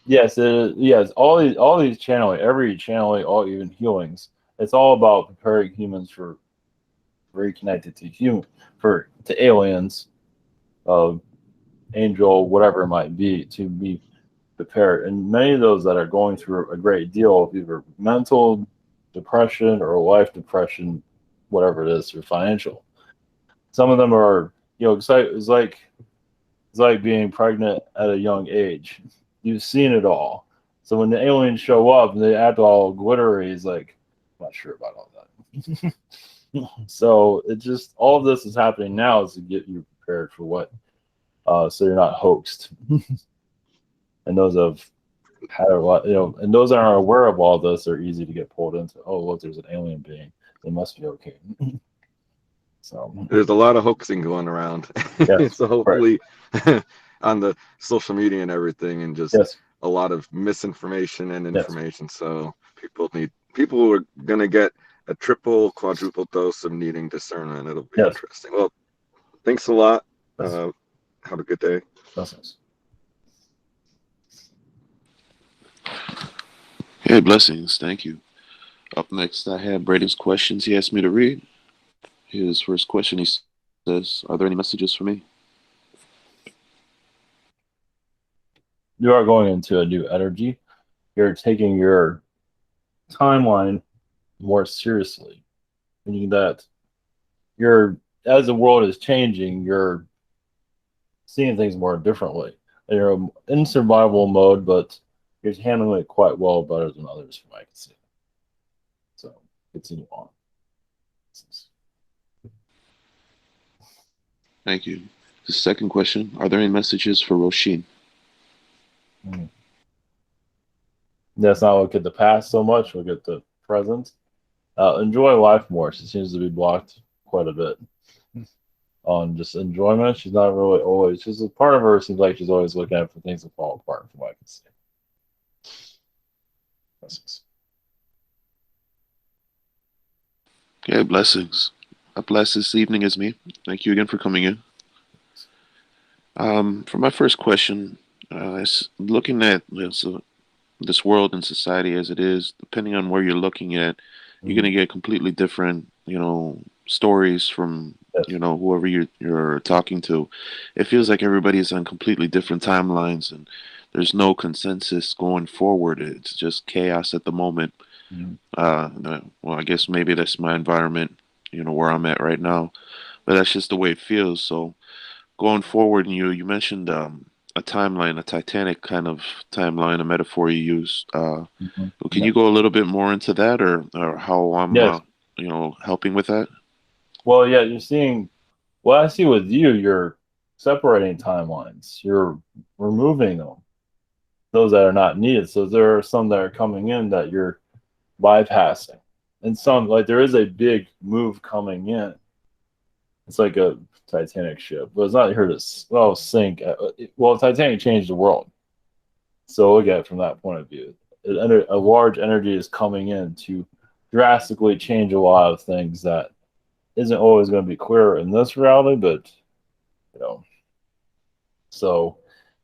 Yes, yes. All these channeling, every channeling, all even healings, it's all about preparing humans for reconnected to aliens, angel, whatever it might be, to be prepared. And many of those that are going through a great deal of either mental depression or life depression, whatever it is, or financial. Some of them are, it's like being pregnant at a young age. You've seen it all. So when the aliens show up and they act all glittery, it's like, I'm not sure about all that. So it just, all of this is happening now is to get you prepared for what, so you're not hoaxed. And those have had a lot, and those that aren't aware of all this are easy to get pulled into. Oh, look, there's an alien being. They must be okay. So there's a lot of hoaxing going around. Yes, so hopefully on the social media and everything, and just a lot of misinformation and information. So people are gonna get a triple, quadruple dose of needing discernment. It'll be interesting. Well, thanks a lot. Have a good day. Blessings. Hey, blessings. Thank you. Up next, I have Braden's questions he asked me to read. His first question, he says, are there any messages for me? You are going into a new energy. You're taking your timeline more seriously, meaning that as the world is changing, you're seeing things more differently. And you're in survival mode, but you're handling it quite well, better than others, from what I can see. So continue on. Thank you. The second question, are there any messages for Roshin? Let's not look at the past so much, look at the present. Enjoy life more. She seems to be blocked quite a bit on just enjoyment. She's not really always, she's a part of her seems like she's always looking out for things to fall apart, from what I can see. Blessings. Okay, blessings. Up last this evening is me. Thank you again for coming in. For my first question, looking at this world and society as it is, depending on where you're looking at, you're going to get completely different, stories from, whoever you're talking to. It feels like everybody's on completely different timelines, and there's no consensus going forward. It's just chaos at the moment. Well, I guess maybe that's my environment, where I'm at right now, but that's just the way it feels. So going forward, and you mentioned a timeline, a Titanic kind of timeline, a metaphor you used. Can you go a little bit more into that, or how I'm, helping with that? Well, yeah, you're seeing. What I see with you, you're separating timelines. You're removing them, those that are not needed. So there are some that are coming in that you're bypassing, and some, like, there is a big move coming in. It's like a Titanic ship, but it's not here to sink. Well, Titanic changed the world, so look at it from that point of view. A large energy is coming in to drastically change a lot of things that isn't always going to be clear in this reality, but you know, so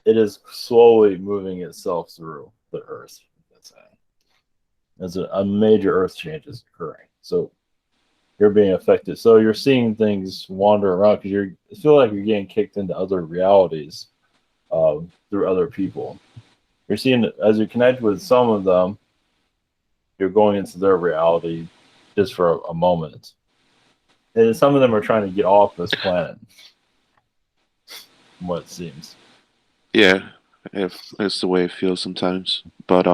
it is slowly moving itself through the Earth. That's as a major Earth change is occurring. So you're being affected. So you're seeing things wander around because you feel like you're getting kicked into other realities through other people. You're seeing, as you connect with some of them, you're going into their reality just for a moment. And some of them are trying to get off this planet, from what it seems. Yeah, if that's the way it feels sometimes. But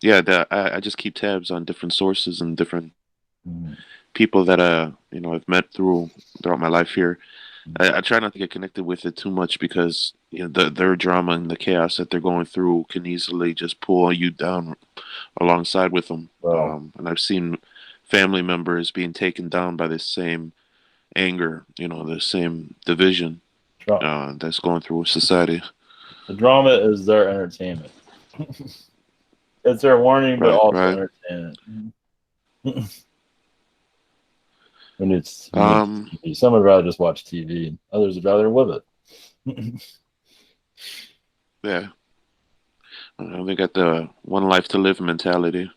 yeah, I just keep tabs on different sources and different people that I've met throughout my life here. I try not to get connected with it too much because their drama and the chaos that they're going through can easily just pull you down alongside with them. Wow. And I've seen family members being taken down by this same anger, the same division that's going through society. The drama is their entertainment. It's their warning, but also entertainment. And it's TV. Some would rather just watch TV, others would rather live it. Yeah. They got the one life to live mentality.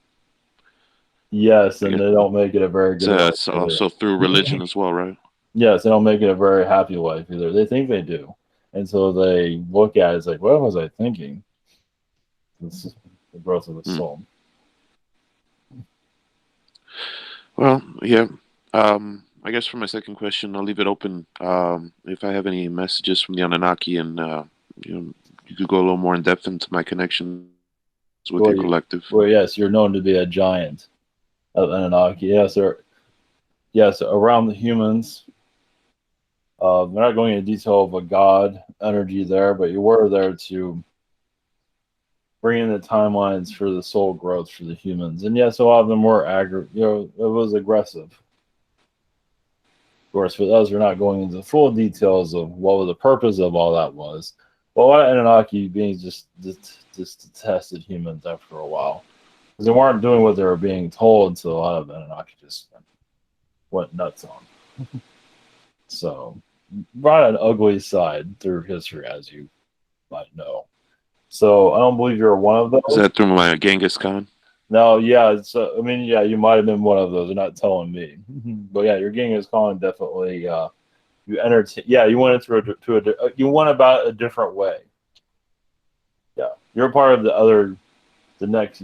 Yes, and they don't make it a very good life. It's also through religion as well, right? Yes, they don't make it a very happy life either. They think they do. And so they look at it as like, what was I thinking? It's the growth of the soul. Well, yeah. I guess for my second question, I'll leave it open. If I have any messages from the Anunnaki, and you could go a little more in depth into my connection with your collective. Well, yes, you're known to be a giant of Anunnaki. Yes, around the humans. We're not going into detail of a god energy there, but you were there to bring in the timelines for the soul growth for the humans. And yes, a lot of them were it was aggressive. Of course, for those who are not going into the full details of what the purpose of all that was, well, a lot of Anunnaki beings just detested humans after a while. Because they weren't doing what they were being told, so a lot of Anunnaki just went nuts on. So, brought an ugly side through history, as you might know. So, I don't believe you're one of those. Is that through my Genghis Khan? No, yeah, you might have been one of those. They're not telling me, but yeah, your Genghis Khan definitely. You entertain. Yeah, you went into you went about a different way. Yeah, you're part of the next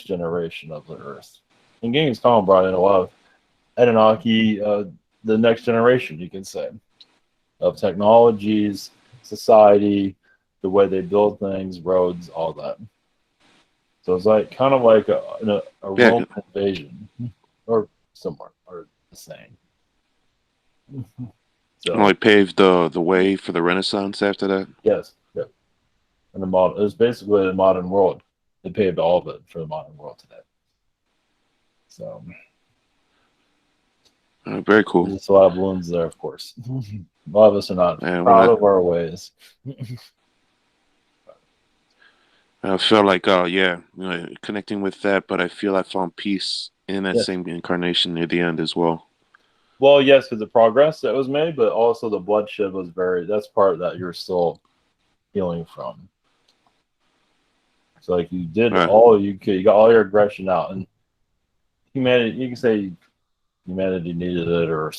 generation of the Earth. And Genghis Khan brought in a lot of Anunnaki, the next generation, you can say, of technologies, society, the way they build things, roads, all that. So it's kind of like a Roman invasion, or similar, or the same. So it paved the way for the Renaissance after that? Yes. Yeah. And it was basically the modern world. It paved all of it for the modern world today. So very cool. There's a lot of balloons there, of course. A lot of us are not proud of our ways. I felt like, connecting with that, but I feel I found peace in that same incarnation near the end as well. Well, yes, because the progress that was made, but also the bloodshed was that's part that you're still healing from. So, you did all you could, you got all your aggression out, and humanity, you can say humanity needed it, or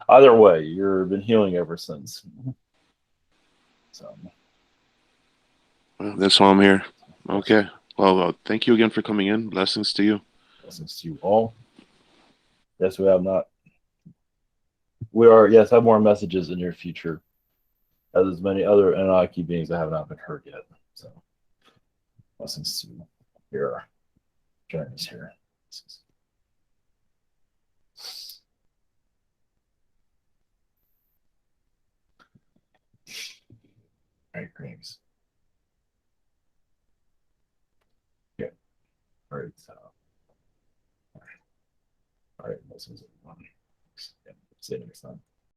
either way, you've been healing ever since. So. Well, that's why I'm here. Okay. Well, thank you again for coming in. Blessings to you. Blessings to you all. Yes, we have not. We are, have more messages in your future. As many other Anunnaki beings that have not been heard yet. So, blessings to your journeys here. All right, thanks. Yeah. All right. All right. This is one. Yeah, see you next time.